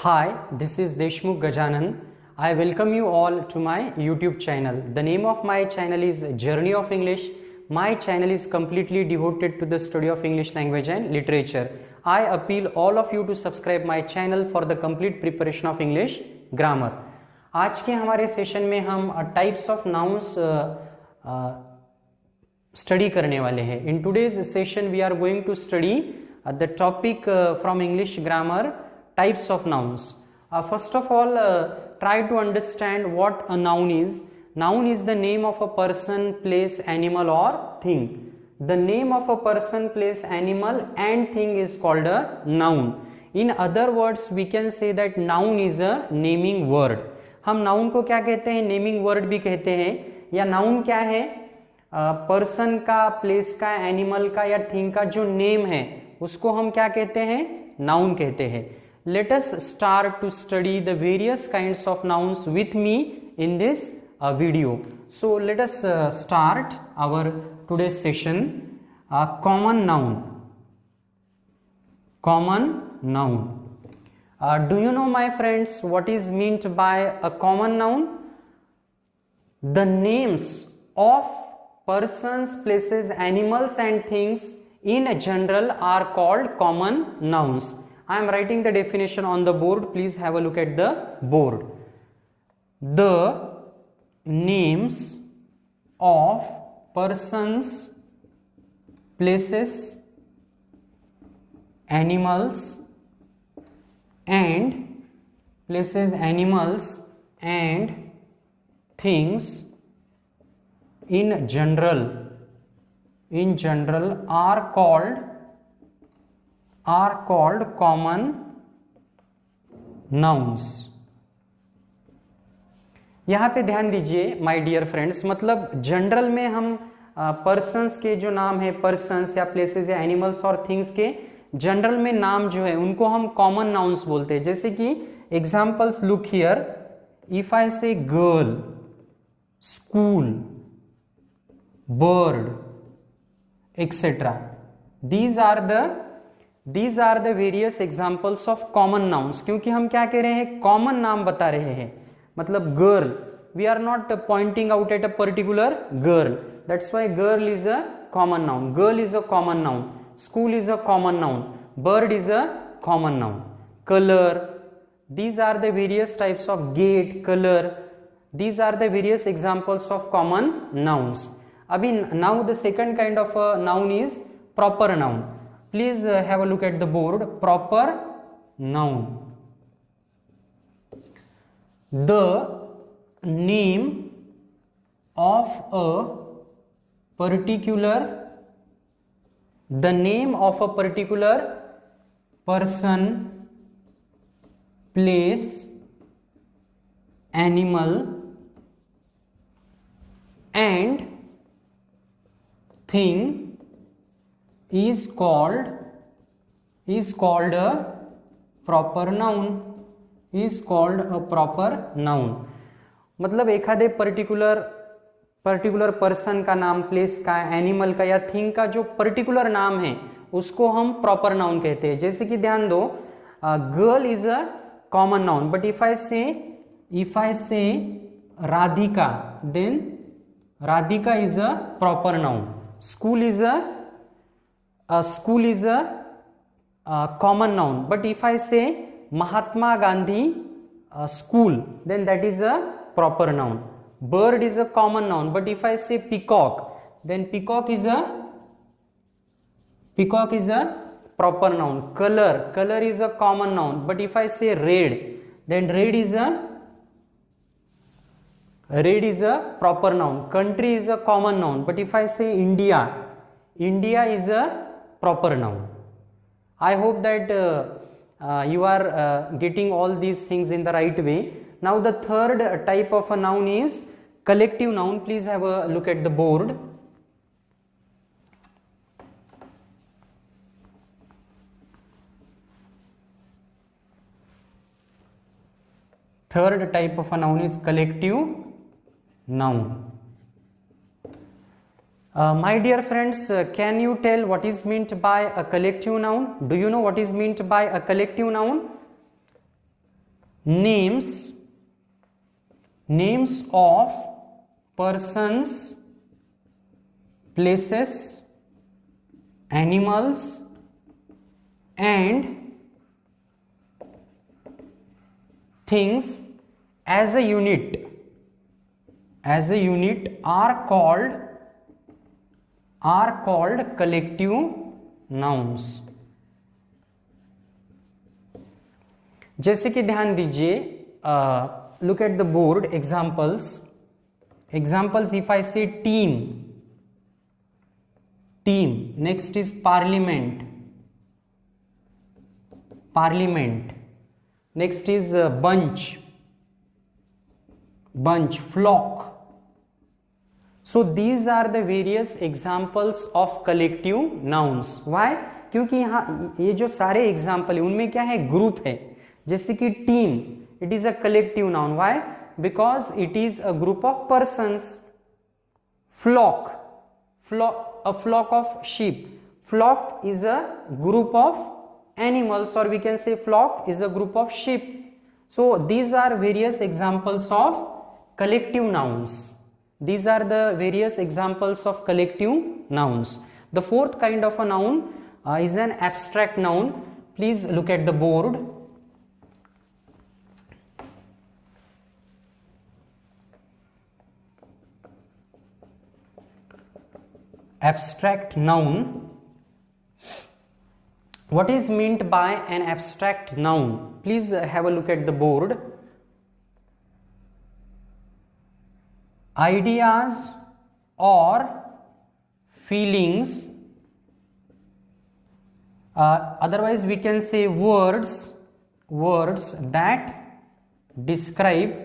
Hi, this is Deshmukh Gajanan. I welcome you all to my YouTube channel. The name of my channel is Journey of English. My channel is completely devoted to the study of English language and literature. I appeal all of you to subscribe my channel for the complete preparation of English grammar. आज के हमारे session में हम types of nouns study करने वाले हैं. In today's session we are going to study the topic from English grammar types of nouns. First of all, try to understand what a noun is. Noun is the name of a person, place, animal or thing. The name of a person, place, animal and thing is called a noun. In other words, we can say that noun is a naming word. हम noun को क्या कहते हैं? naming word भी कहते हैं. या noun क्या है? पर्सन का, प्लेस का, एनिमल का या थिंग का जो नेम है उसको हम क्या कहते हैं? नाउन कहते हैं. Let us start to study the various kinds of nouns with me in this video. So let us start our today's session. Common noun. Common noun. Do you know, my friends, what is meant by a common noun? The names of persons, places, animals and things in general are called common nouns. I am writing the definition on the board. Please have a look at the board. The names of persons, places, animals and things in general are called common nouns. यहाँ पे ध्यान दीजिए my dear friends, मतलब general में हम persons के जो नाम है, पर्सन्स या प्लेसेस या एनिमल्स और थिंग्स के जनरल में नाम जो है उनको हम कॉमन नाउन्स बोलते हैं. जैसे कि examples look here. If I say girl, school, bird etcetera, these are the various examples of common nouns. क्योंकि हम क्या कह रहे हैं? कॉमन नाम बता रहे हैं. मतलब girl, we are not pointing out at a particular girl. That's why girl is a common noun. Girl is a common noun. School is a common noun. Bird is a common noun. Color, these are the various types of gate, color. These are the various examples of common nouns. अभी now the second kind of a noun is proper noun. Please have a look at the board. Proper noun. The name of a particular person, place, animal and thing is called a proper noun. Is called a proper noun. मतलब एखादे particular person का नाम, place का, animal का या thing का जो particular नाम है उसको हम प्रॉपर नाउन कहते हैं. जैसे कि ध्यान दो, girl is a common noun, but if I say Radhika, then Radhika is a proper noun. School is a common noun, but if I say Mahatma Gandhi school, then that is a proper noun. Bird is a common noun, but if I say peacock, then peacock is a proper noun. Color is a common noun, but if I say red, then red is a proper noun. Country is a common noun, but if I say India is a proper noun. I hope that you are getting all these things in the right way. Now the third type of a noun is collective noun. Please have a look at the board. Third type of a noun is collective noun. My dear friends, can you tell what is meant by a collective noun? Do you know what is meant by a collective noun? names of persons, places, animals and things as a unit are called collective nouns. जैसे कि ध्यान दीजिए, look at the board, examples. If I say team, next is parliament, next is bunch, flock. So these are the various examples of collective nouns. Why? क्योंकि यहाँ ये जो सारे example है उनमें क्या है, ग्रुप है. जैसे कि team, it is a collective noun. Why? Because it is a group of persons. Flock, a flock of sheep. Flock is a group of animals, or we can say flock is a group of sheep. So these are various examples of collective nouns. These are the various examples of collective nouns. The fourth kind of a noun is an abstract noun. Please look at the board. Abstract noun. What is meant by an abstract noun? Please have a look at the board. Ideas or feelings, otherwise we can say words that describe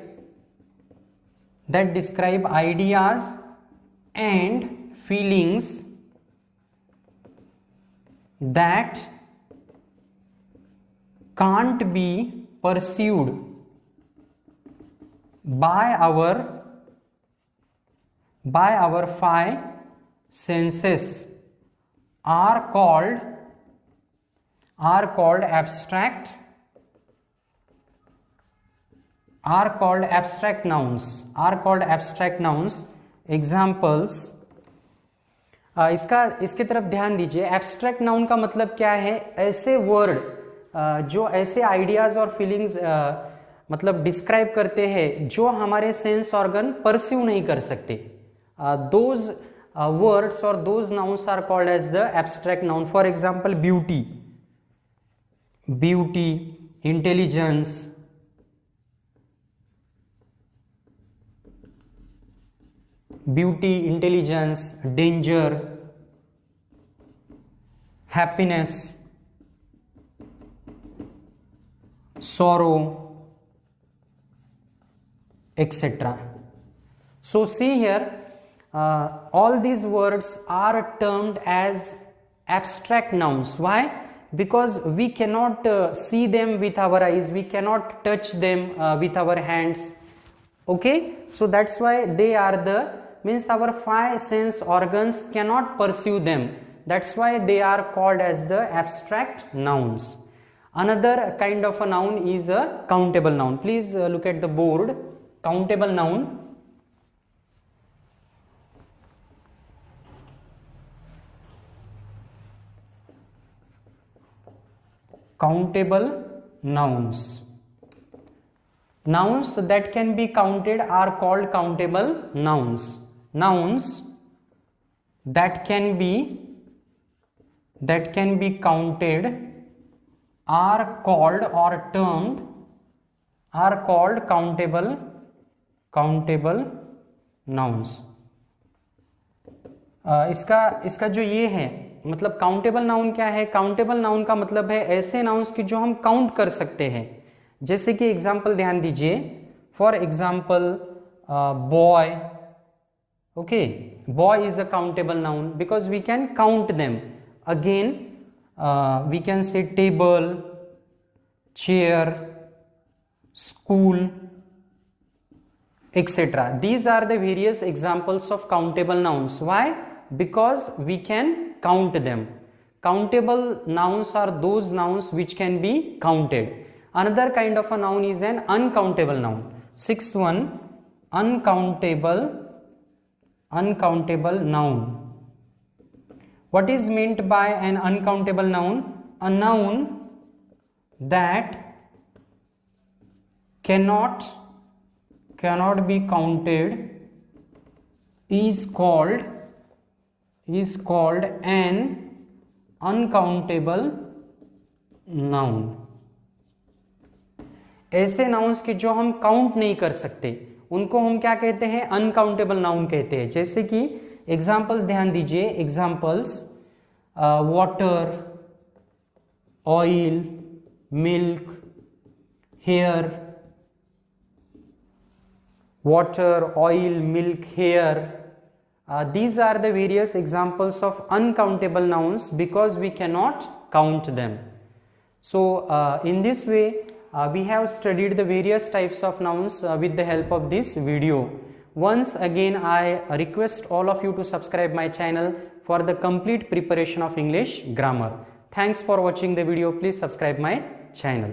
ideas and feelings that can't be perceived by our five senses are called abstract nouns. Examples. इसके तरफ ध्यान दीजिए. Abstract noun का मतलब क्या है? ऐसे word जो ऐसे आइडियाज और फीलिंग्स मतलब डिस्क्राइब करते हैं जो हमारे सेंस ऑर्गन परस्यू नहीं कर सकते. दोज वर्ड्स और those nouns are called as the abstract noun. For example beauty, intelligence, danger, happiness, sorrow, etc. So see here, all these words are termed as abstract nouns. Why? Because we cannot see them with our eyes, we cannot touch them with our hands. Okay, so that's why they are means our five sense organs cannot perceive them. That's why they are called as the abstract nouns. Another kind of a noun is a countable noun. Please look at the board. Countable noun. Countable nouns. Nouns that can be counted are called countable nouns. Nouns that can be counted are called or termed are called countable nouns. इसका जो ये है मतलब countable noun क्या है? Countable noun का मतलब है ऐसे नाउन्स की जो हम काउंट कर सकते हैं. जैसे कि एग्जाम्पल ध्यान दीजिए. For example boy. Okay, boy is a countable noun because we can count them. Again we can say table, chair, school, etc. These are the various examples of countable nouns. Why? Because we can count them. Countable nouns are those nouns which can be counted. Another kind of a noun is an uncountable noun. Sixth one, uncountable noun. What is meant by an uncountable noun? A noun that cannot be counted is called an uncountable noun. ऐसे nouns की जो हम count नहीं कर सकते उनको हम क्या कहते हैं? अनकाउंटेबल नाउन कहते हैं. जैसे कि एग्जाम्पल्स ध्यान दीजिए. Examples water, oil, milk, hair. Water, oil, milk, hair. These are the various examples of uncountable nouns because we cannot count them. So in this way we have studied the various types of nouns with the help of this video. Once again I request all of you to subscribe my channel for the complete preparation of English grammar. Thanks for watching the video. Please subscribe my channel.